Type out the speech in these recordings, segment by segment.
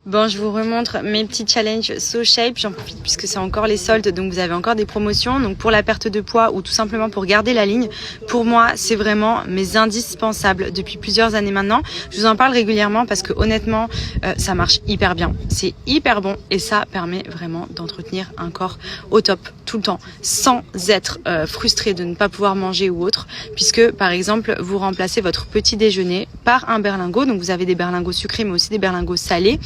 Bon, je vous remontre mes petits challenges SoShape. J'en profite puisque c'est encore les soldes, donc vous avez encore des promotions. Donc pour la perte de poids ou tout simplement pour garder la ligne, pour moi, c'est vraiment mes indispensables depuis plusieurs années maintenant. Je vous en parle régulièrement parce que honnêtement, ça marche hyper bien. C'est hyper bon et ça permet vraiment d'entretenir un corps au top tout le temps sans être frustré de ne pas pouvoir manger ou autre. Puisque par exemple, vous remplacez votre petit déjeuner par un berlingot. Donc vous avez des berlingots sucrés mais aussi des berlingots salés.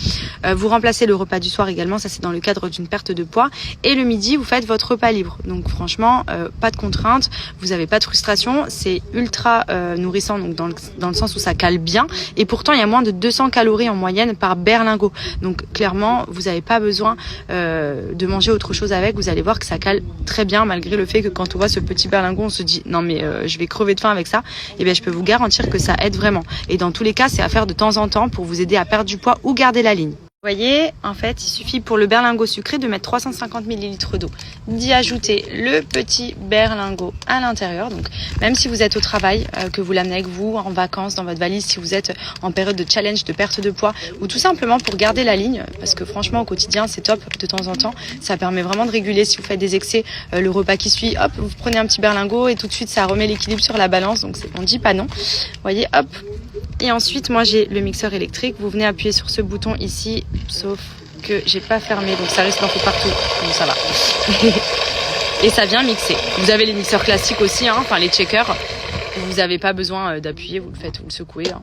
Vous remplacez le repas du soir également, ça c'est dans le cadre d'une perte de poids. Et le midi, vous faites votre repas libre. Donc franchement, pas de contraintes, vous n'avez pas de frustration. C'est ultra nourrissant donc dans le sens où ça cale bien. Et pourtant, il y a moins de 200 calories en moyenne par berlingot. Donc clairement, vous n'avez pas besoin de manger autre chose avec. Vous allez voir que ça cale très bien malgré le fait que quand on voit ce petit berlingot, on se dit non mais je vais crever de faim avec ça. Et bien je peux vous garantir que ça aide vraiment. Et dans tous les cas, c'est à faire de temps en temps pour vous aider à perdre du poids ou garder la ligne. Vous voyez, en fait, il suffit pour le berlingot sucré de mettre 350 ml d'eau, d'y ajouter le petit berlingot à l'intérieur. Donc, même si vous êtes au travail, que vous l'amenez avec vous, en vacances, dans votre valise, si vous êtes en période de challenge, de perte de poids, ou tout simplement pour garder la ligne, parce que franchement, au quotidien, c'est top de temps en temps. Ça permet vraiment de réguler si vous faites des excès. Le repas qui suit, hop, vous prenez un petit berlingot et tout de suite, ça remet l'équilibre sur la balance. Donc, on dit pas non. Vous voyez, hop. Et ensuite, moi, j'ai le mixeur électrique. Vous venez appuyer sur ce bouton ici, sauf que j'ai pas fermé, donc ça risque d'en faire partout. Donc ça va. Et ça vient mixer. Vous avez les mixeurs classiques aussi, hein, enfin les checkers. Vous n'avez pas besoin d'appuyer, vous le faites, vous le secouez. Hein.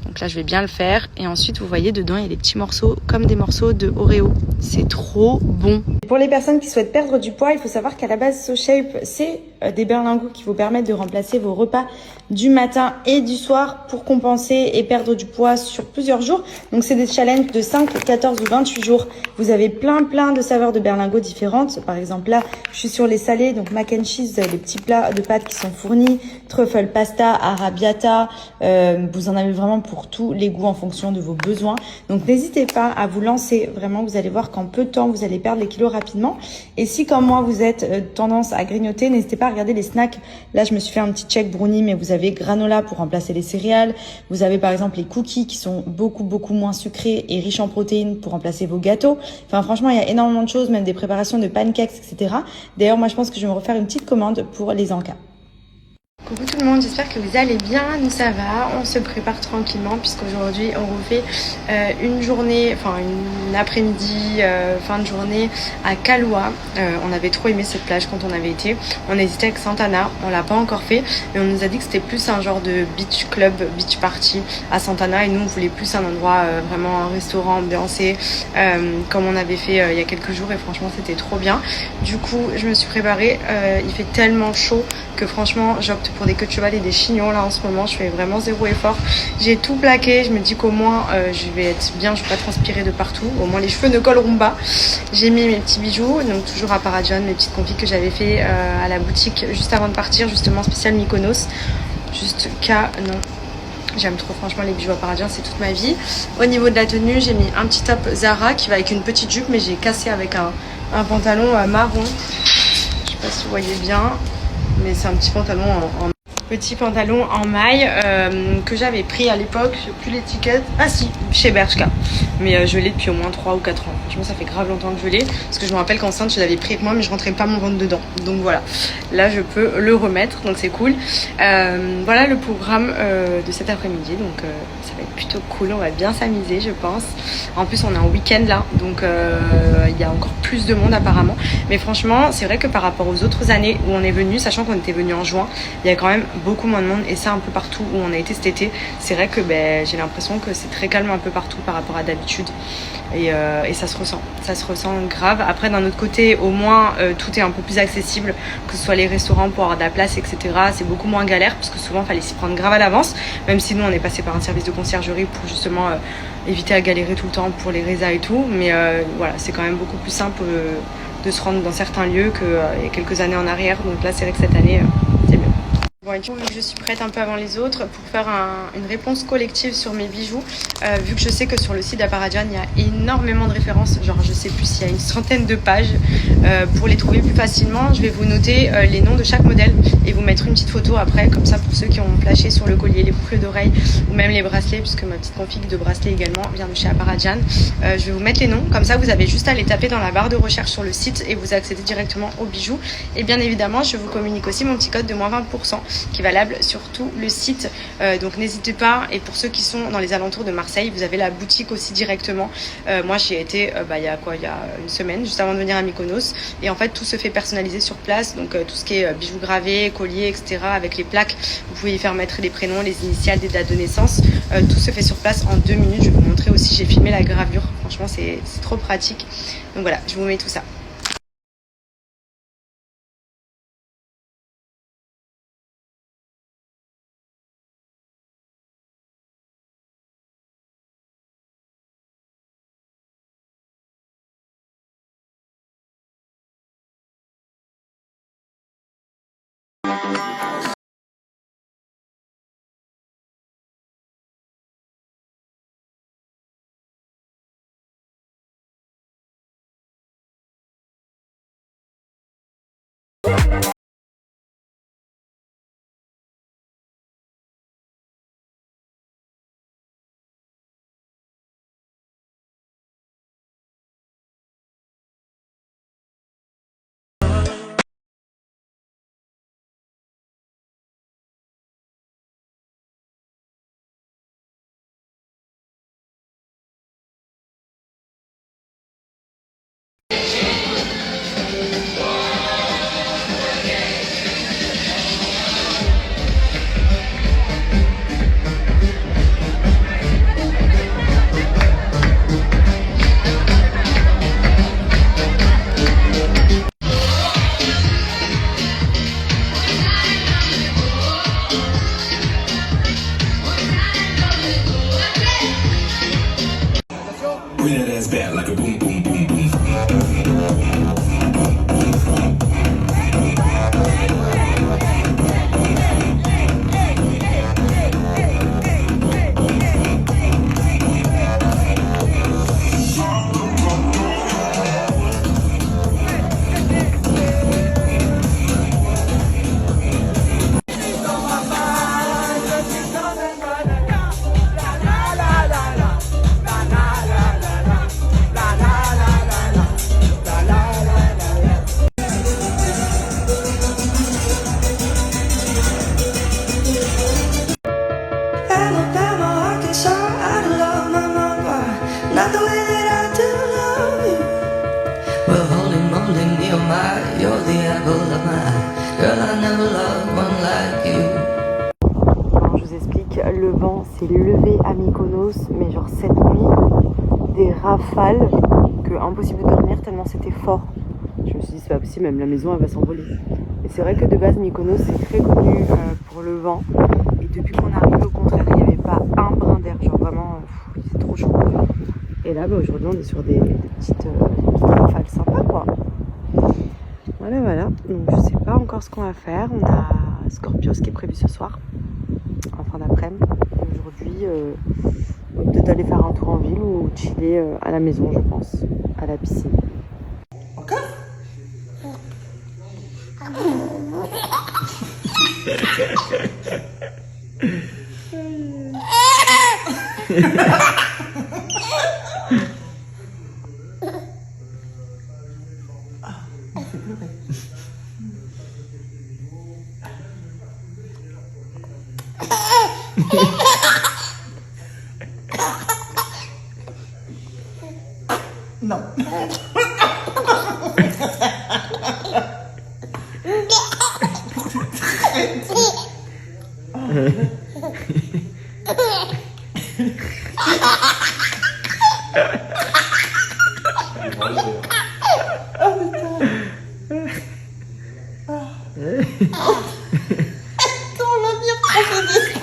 Donc là, je vais bien le faire. Et ensuite, vous voyez, dedans, il y a des petits morceaux comme des morceaux de Oreo. C'est trop bon. Pour les personnes qui souhaitent perdre du poids, il faut savoir qu'à la base, SoShape, c'est des berlingots qui vous permettent de remplacer vos repas du matin et du soir pour compenser et perdre du poids sur plusieurs jours. Donc, c'est des challenges de 5, 14 ou 28 jours. Vous avez plein de saveurs de berlingots différentes. Par exemple, là, je suis sur les salés. Donc, mac and cheese, vous avez les petits plats de pâtes qui sont fournis. Truffle pasta, arrabbiata. Vous en avez vraiment pour tous les goûts en fonction de vos besoins. Donc, n'hésitez pas à vous lancer. Vraiment, vous allez voir qu'en peu de temps, vous allez perdre les kilos rapidement. Et si, comme moi, vous êtes tendance à grignoter, n'hésitez pas à regarder les snacks. Là, je me suis fait un petit check brownie, mais vous avez granola pour remplacer les céréales. Vous avez par exemple les cookies qui sont beaucoup moins sucrés et riches en protéines pour remplacer vos gâteaux. Enfin, franchement, il y a énormément de choses, même des préparations de pancakes, etc. D'ailleurs, moi, je pense que je vais me refaire une petite commande pour les encas. Coucou tout le monde, j'espère que vous allez bien, nous ça va, on se prépare tranquillement puisqu'aujourd'hui on refait une journée, enfin une après-midi, fin de journée à Kahlua. On avait trop aimé cette plage quand on avait été, on hésitait avec Santana, on l'a pas encore fait, mais on nous a dit que c'était plus un genre de beach club, beach party à Santana et nous on voulait plus un endroit, vraiment un restaurant ambiancé comme on avait fait il y a quelques jours et franchement c'était trop bien. Du coup je me suis préparée, il fait tellement chaud que franchement j'opte pour des queues de cheval et des chignons là en ce moment. Je fais vraiment zéro effort, j'ai tout plaqué, je me dis qu'au moins je vais être bien, je vais pas transpirer de partout, au moins les cheveux ne colleront pas. J'ai mis mes petits bijoux, donc toujours à Parajon, mes petites confites que j'avais fait à la boutique juste avant de partir, justement spécial Mykonos, juste canon. J'aime trop franchement les bijoux à Parajon, c'est toute ma vie. Au niveau de la tenue, j'ai mis un petit top Zara qui va avec une petite jupe, mais j'ai cassé avec un pantalon marron. Je sais pas si vous voyez bien, mais c'est un petit pantalon petit pantalon en maille que j'avais pris à l'époque, je sais plus l'étiquette, ah si, chez Bershka, mais je l'ai depuis au moins 3 ou 4 ans, franchement ça fait grave longtemps que je l'ai, parce que je me rappelle qu'enceinte je l'avais pris avec moi mais je rentrais pas mon ventre dedans, donc voilà, là je peux le remettre, donc c'est cool. Voilà le programme de cet après-midi, donc ça va être plutôt cool, on va bien s'amuser je pense, en plus on est en week-end là, donc il y a encore plus de monde apparemment, mais franchement c'est vrai que par rapport aux autres années où on est venu, sachant qu'on était venu en juin, il y a quand même beaucoup moins de monde et ça un peu partout où on a été cet été, c'est vrai que j'ai l'impression que c'est très calme un peu partout par rapport à d'habitude et ça se ressent grave. Après d'un autre côté au moins tout est un peu plus accessible, que ce soit les restaurants pour avoir de la place etc, c'est beaucoup moins galère parce que souvent il fallait s'y prendre grave à l'avance, même si nous on est passé par un service de conciergerie pour justement éviter à galérer tout le temps pour les résas et tout, mais voilà c'est quand même beaucoup plus simple de se rendre dans certains lieux qu'il y a quelques années en arrière, donc là c'est vrai que cette année c'est mieux. Bon, et du coup, vu que je suis prête un peu avant les autres pour faire une réponse collective sur mes bijoux, vu que je sais que sur le site d'Aparajan, il y a énormément de références, genre je sais plus s'il y a une centaine de pages, pour les trouver plus facilement, je vais vous noter les noms de chaque modèle et vous mettre une petite photo après, comme ça pour ceux qui ont flashé sur le collier, les boucles d'oreilles ou même les bracelets, puisque ma petite config de bracelet également vient de chez Aparajan. Je vais vous mettre les noms, comme ça vous avez juste à les taper dans la barre de recherche sur le site et vous accédez directement aux bijoux. Et bien évidemment, je vous communique aussi mon petit code de moins 20%. Qui est valable sur tout le site, donc n'hésitez pas. Et pour ceux qui sont dans les alentours de Marseille, vous avez la boutique aussi directement. Moi j'y ai été il y a une semaine, juste avant de venir à Mykonos, et en fait tout se fait personnaliser sur place, donc tout ce qui est bijoux gravés, colliers, etc. avec les plaques, vous pouvez y faire mettre les prénoms, les initiales, des dates de naissance, tout se fait sur place en 2 minutes. Je vais vous montrer aussi, j'ai filmé la gravure, franchement c'est trop pratique, donc voilà, je vous mets tout ça. Bring that ass back like a boom, boom, boom, boom. Alors, je vous explique, le vent s'est levé à Mykonos, mais genre cette nuit, des rafales, que impossible de dormir tellement c'était fort. Je me suis dit c'est pas possible, même la maison elle va s'envoler. Et c'est vrai que de base Mykonos c'est très connu pour le vent, et depuis qu'on arrive au contraire il n'y avait pas un brin d'air, genre vraiment c'est trop chaud. Et là aujourd'hui on est sur des petites rafales sympas quoi. Voilà, donc je sais pas encore ce qu'on va faire. On a Scorpios qui est prévu ce soir, en fin d'après-midi. Aujourd'hui, on va peut-être aller faire un tour en ville ou chiller à la maison, je pense, à la piscine. Encore? Non. On l'a bien procédé.